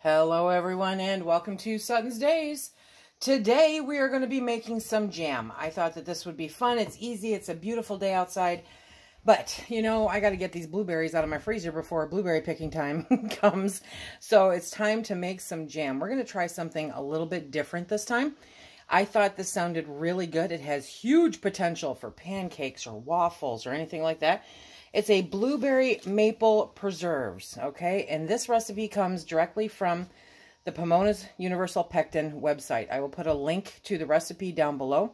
Hello everyone and welcome to SuttonsDaze. Today we are going to be making some jam. I thought that this would be fun. It's easy. It's a beautiful day outside. But, you know, I got to get these blueberries out of my freezer before blueberry picking time comes. So it's time to make some jam. We're going to try something a little bit different this time. I thought this sounded really good. It has huge potential for pancakes or waffles or anything like that. It's a blueberry maple preserves, okay? And this recipe comes directly from the Pamona's Universal Pectin website. I will put a link to the recipe down below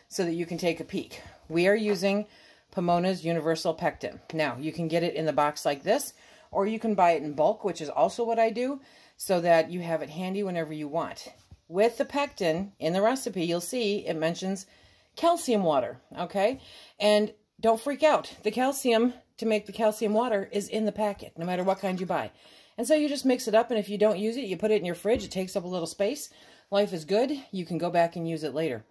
so that you can take a peek. We are using Pamona's Universal Pectin. Now, you can get it in the box like this, or you can buy it in bulk, which is also what I do, so that you have it handy whenever you want. With the pectin in the recipe, you'll see it mentions calcium water, okay? And don't freak out. The calcium to make the calcium water is in the packet, no matter what kind you buy. And so you just mix it up, and if you don't use it, you put it in your fridge. It takes up a little space. Life is good. You can go back and use it later.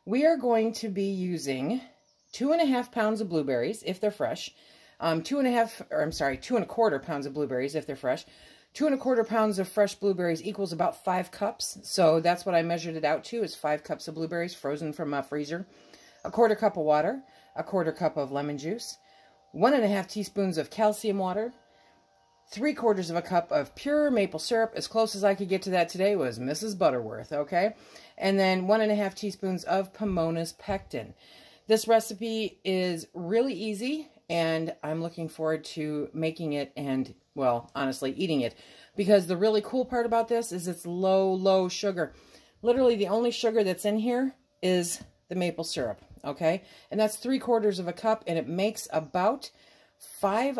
We are going to be using 2.5 pounds of blueberries, if they're fresh. 2.25 pounds of blueberries, if they're fresh. 2.25 pounds of fresh blueberries equals about 5 cups. So that's what I measured it out to, is 5 cups of blueberries frozen from my freezer. 1/4 cup of water. 1/4 cup of lemon juice, 1.5 teaspoons of calcium water, 3/4 cup of pure maple syrup. As close as I could get to that today was Mrs. Butterworth, okay? And then 1.5 teaspoons of Pamona's Pectin. This recipe is really easy, and I'm looking forward to making it and, well, honestly, eating it. Because the really cool part about this is it's low sugar. Literally, the only sugar that's in here is the maple syrup. Okay, and that's 3/4 cup, and it makes about 5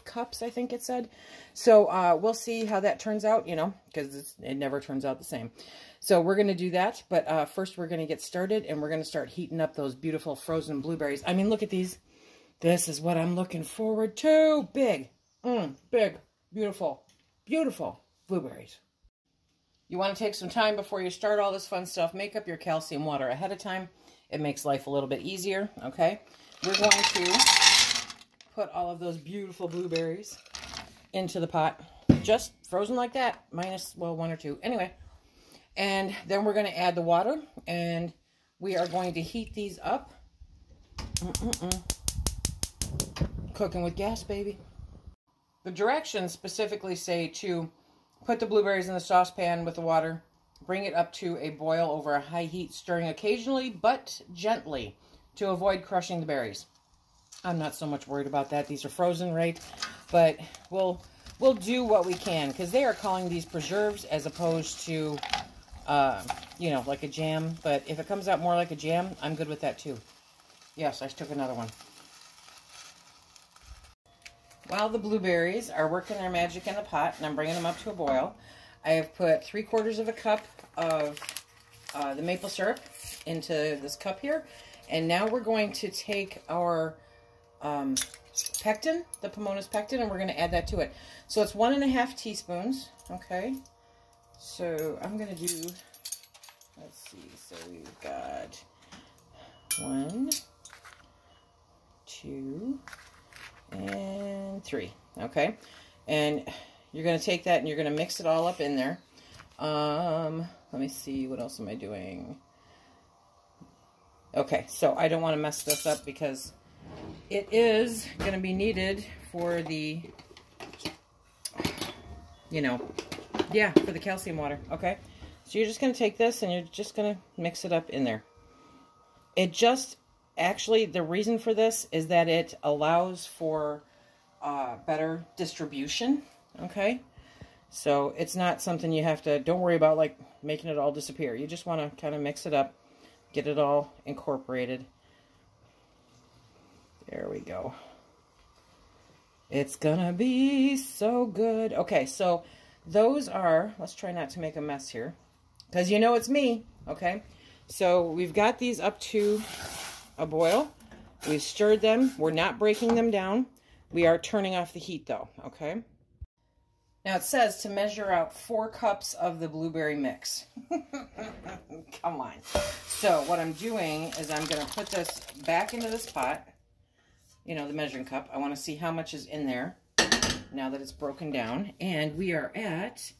cups, I think it said. So we'll see how that turns out, you know, because it never turns out the same. So we're going to do that, but first we're going to get started, and we're going to start heating up those beautiful frozen blueberries. I mean, look at these. This is what I'm looking forward to. Big, big, beautiful blueberries. You want to take some time before you start all this fun stuff. Make up your calcium water ahead of time. It makes life a little bit easier, okay? We're going to put all of those beautiful blueberries into the pot. Just frozen like that, minus, well, 1 or 2. Anyway, and then we're going to add the water, and we are going to heat these up. Cooking with gas, baby. The directions specifically say to put the blueberries in the saucepan with the water. Bring it up to a boil over a high heat, stirring occasionally but gently to avoid crushing the berries. I'm not so much worried about that. These are frozen, right? But we'll do what we can, because they are calling these preserves as opposed to, you know, like a jam. But if it comes out more like a jam, I'm good with that too. Yes, I took another one. While the blueberries are working their magic in the pot, and I'm bringing them up to a boil, I have put 3/4 cup of the maple syrup into this cup here. And now we're going to take our pectin, the Pamona's Pectin, and we're going to add that to it. So it's 1.5 teaspoons, okay? So I'm going to do, let's see, so we've got 1, 2, and 3, okay? And you're going to take that and you're going to mix it all up in there. Let me see, what else am I doing? Okay, so I don't want to mess this up because it is going to be needed for the, you know, yeah, for the calcium water, okay? So you're just going to take this and you're just going to mix it up in there. It just, actually, the reason for this is that it allows for better distribution, okay? So it's not something you have to, don't worry about like making it all disappear. You just want to kind of mix it up, get it all incorporated. There we go. It's gonna be so good. Okay, so those are, let's try not to make a mess here, because you know it's me, okay? So we've got these up to a boil. We've stirred them. We're not breaking them down. We are turning off the heat though, okay? Now it says to measure out 4 cups of the blueberry mix. Come on. So what I'm doing is I'm going to put this back into this pot. You know, the measuring cup. I want to see how much is in there. now that it's broken down. And we're at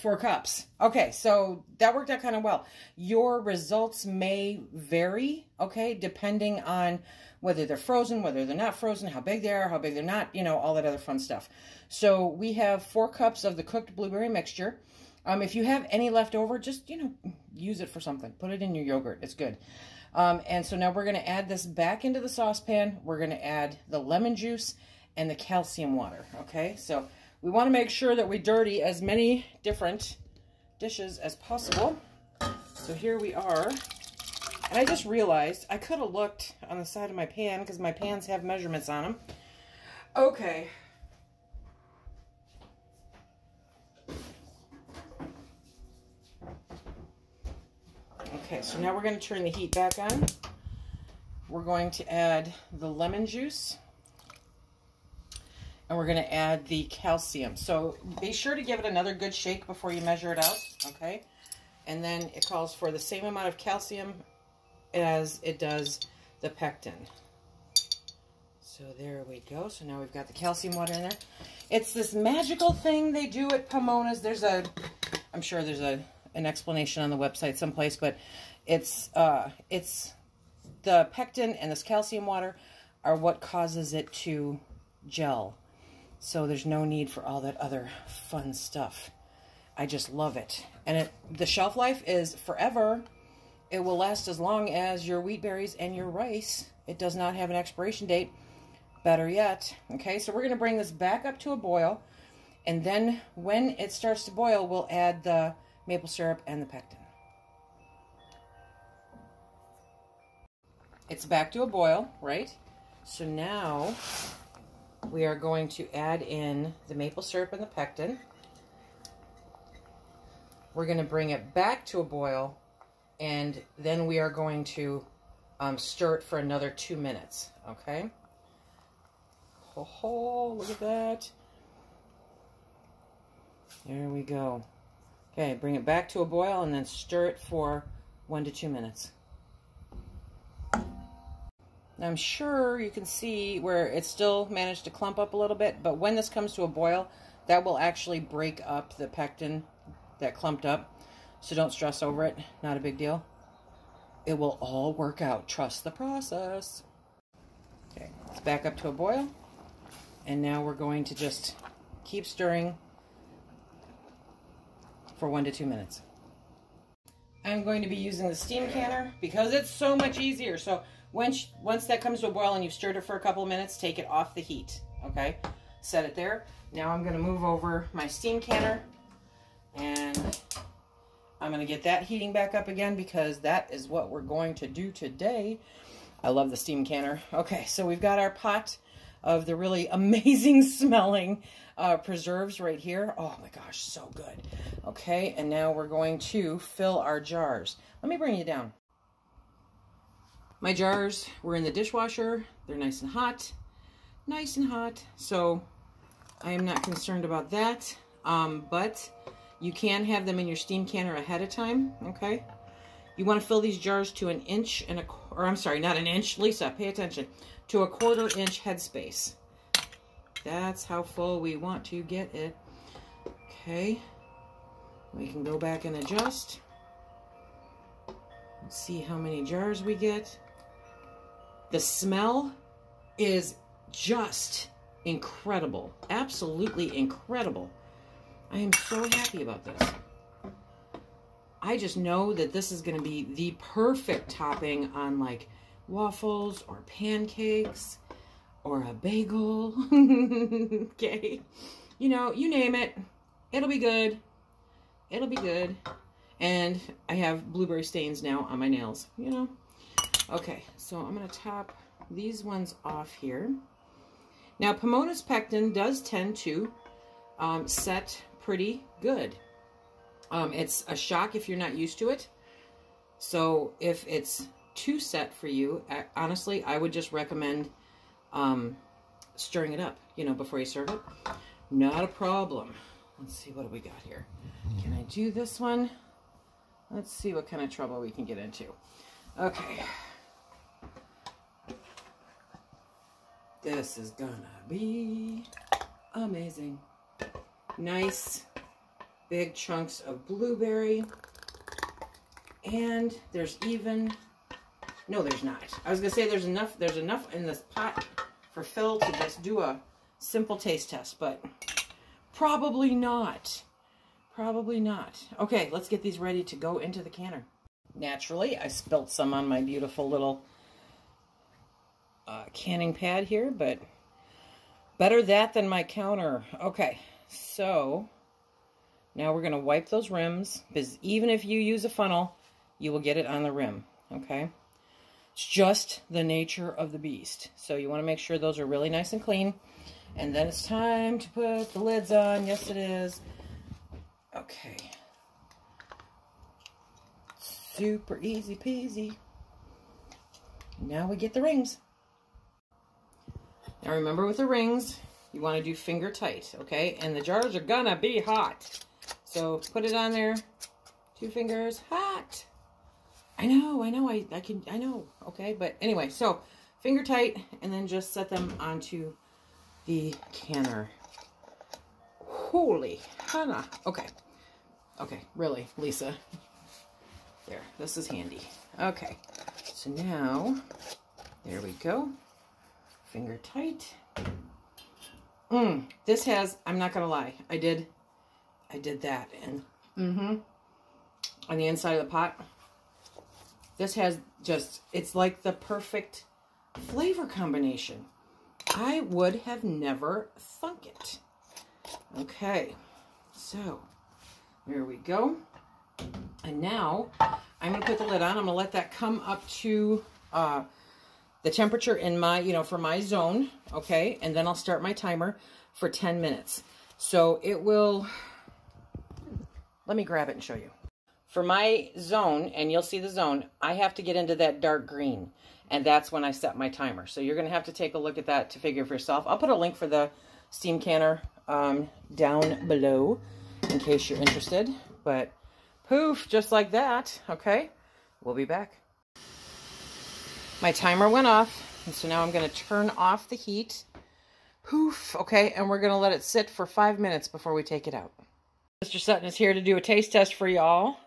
4 cups. Okay, so that worked out kind of well. Your results may vary, okay, depending on whether they're frozen, whether they're not frozen, how big they are, how big they're not, you know, all that other fun stuff. So we have 4 cups of the cooked blueberry mixture. If you have any left over, just, you know, use it for something. Put it in your yogurt. It's good. And so now we're going to add this back into the saucepan. We're going to add the lemon juice and the calcium water, okay? So we want to make sure that we dirty as many different dishes as possible. So here we are. And I just realized I could have looked on the side of my pan because my pans have measurements on them. Okay. Okay, so now we're going to turn the heat back on. We're going to add the lemon juice. And we're going to add the calcium. So be sure to give it another good shake before you measure it out, okay? And then it calls for the same amount of calcium as it does the pectin. So there we go. So now we've got the calcium water in there. It's this magical thing they do at Pamona's. I'm sure there's an explanation on the website someplace, but it's the pectin and this calcium water are what causes it to gel. So there's no need for all that other fun stuff. I just love it. And the shelf life is forever. It will last as long as your wheat berries and your rice. It does not have an expiration date. Better yet. Okay, so we're going to bring this back up to a boil. And then when it starts to boil, we'll add the maple syrup and the pectin. It's back to a boil, right? So now we are going to add in the maple syrup and the pectin. We're going to bring it back to a boil, and then we are going to stir it for another 2 minutes, okay? Oh, look at that. There we go. Okay, bring it back to a boil and then stir it for 1 to 2 minutes. Now I'm sure you can see where it still managed to clump up a little bit, but when this comes to a boil, that will actually break up the pectin that clumped up. So don't stress over it. Not a big deal. It will all work out. Trust the process. Okay, it's back up to a boil. And now we're going to just keep stirring for 1 to 2 minutes. I'm going to be using the steam canner because it's so much easier. So once that comes to a boil and you've stirred it for a couple of minutes, take it off the heat, okay? Set it there. Now I'm going to move over my steam canner and I'm going to get that heating back up again because that is what we're going to do today. I love the steam canner. Okay, so we've got our pot of the really amazing smelling preserves right here. Oh my gosh, so good. Okay, and now we're going to fill our jars. Let me bring you down. My jars were in the dishwasher. They're nice and hot. Nice and hot. So I am not concerned about that. But you can have them in your steam canner ahead of time, okay? You want to fill these jars to 1 inch and or I'm sorry, not 1 inch. Lisa, pay attention. To 1/4 inch headspace. That's how full we want to get it. Okay. We can go back and adjust. Let's see how many jars we get. The smell is just incredible. Absolutely incredible. I am so happy about this. I just know that this is going to be the perfect topping on like waffles or pancakes or a bagel. Okay. You know, you name it. It'll be good. It'll be good. And I have blueberry stains now on my nails, you know. Okay, so I'm going to top these ones off here. Now, Pamona's pectin does tend to set pretty good. It's a shock if you're not used to it. So if it's too set for you, honestly, I would just recommend stirring it up, you know, before you serve it. Not a problem. Let's see, what do we got here? Can I do this one? Let's see what kind of trouble we can get into. Okay. This is gonna be amazing. amazing. Nice big chunks of blueberry. And there's even, no, there's not. I was gonna say there's enough in this pot for Phil to just do a simple taste test, but probably not. Probably not. Okay, let's get these ready to go into the canner. Naturally, I spilt some on my beautiful little canning pad here, but better that than my counter. Okay, so now we're going to wipe those rims, because even if you use a funnel, you will get it on the rim, okay? It's just the nature of the beast. So you want to make sure those are really nice and clean. And then it's time to put the lids on. Yes, it is. Okay. Super easy peasy. Now we get the rings. Now remember, with the rings, you want to do finger tight, okay? And the jars are gonna be hot. So put it on there. 2 fingers, hot. I know, I know, okay? But anyway, so finger tight, and then just set them onto the canner. Holy Hannah. Okay. Okay, really, Lisa. There, this is handy. Okay, so now, there we go. Finger tight. This has, I'm not gonna lie, I did that, and on the inside of the pot, this has just, it's like the perfect flavor combination. I would have never thunk it. Okay, so there we go. And now I'm going to put the lid on. I'm going to let that come up to the temperature in my, for my zone. Okay, and then I'll start my timer for 10 minutes. So it will, let me grab it and show you. For my zone, and you'll see the zone, I have to get into that dark green. And that's when I set my timer. So you're going to have to take a look at that to figure for yourself. I'll put a link for the steam canner down below in case you're interested. But poof, just like that. Okay, we'll be back. My timer went off, and so now I'm going to turn off the heat. Poof, okay, and we're going to let it sit for 5 minutes before we take it out. Mr. Sutton is here to do a taste test for y'all.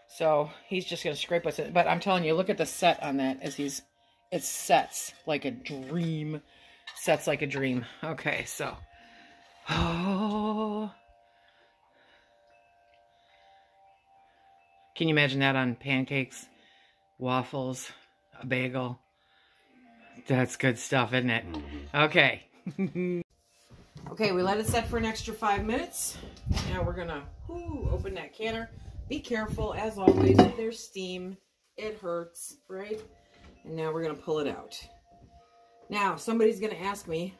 So he's just going to scrape with it. But I'm telling you, look at the set on that as it sets like a dream. Sets like a dream. Okay, so. Oh. Can you imagine that on pancakes, waffles, a bagel? That's good stuff, isn't it? Okay. Okay, we let it set for an extra 5 minutes. Now we're going to open that canner. Be careful, as always, if there's steam, it hurts, right? And now we're going to pull it out. Now, somebody's going to ask me,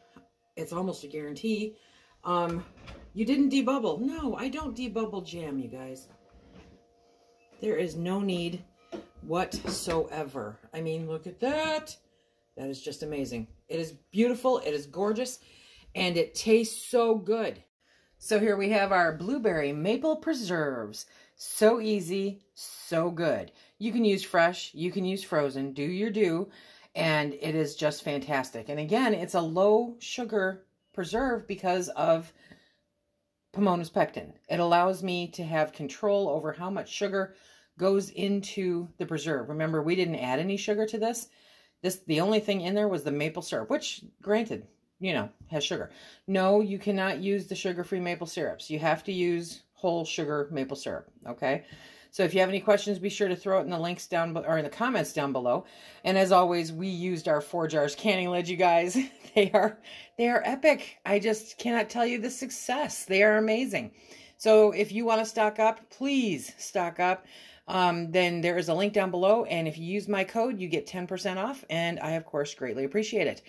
it's almost a guarantee, you didn't debubble. No, I don't debubble jam, you guys. There is no need whatsoever. I mean, look at that. That is just amazing. It is beautiful, it is gorgeous, and it tastes so good. So here we have our blueberry maple preserves. So easy, so good. You can use fresh, you can use frozen, do your do, and it is just fantastic. And again, it's a low sugar preserve because of Pamona's pectin. It allows me to have control over how much sugar goes into the preserve. Remember, we didn't add any sugar to this. The only thing in there was the maple syrup, which, granted, has sugar. No, you cannot use the sugar-free maple syrups. You have to use whole sugar maple syrup, okay? So if you have any questions, be sure to throw it in the links down, or in the comments down below. And as always, we used our Forjars canning lid, you guys. They are epic. I just cannot tell you the success. They are amazing. So if you want to stock up, please stock up. Then there is a link down below, and if you use my code, you get 10% off, and I, of course, greatly appreciate it.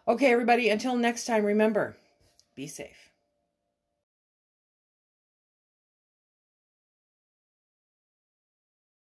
Okay, everybody, until next time, remember, be safe.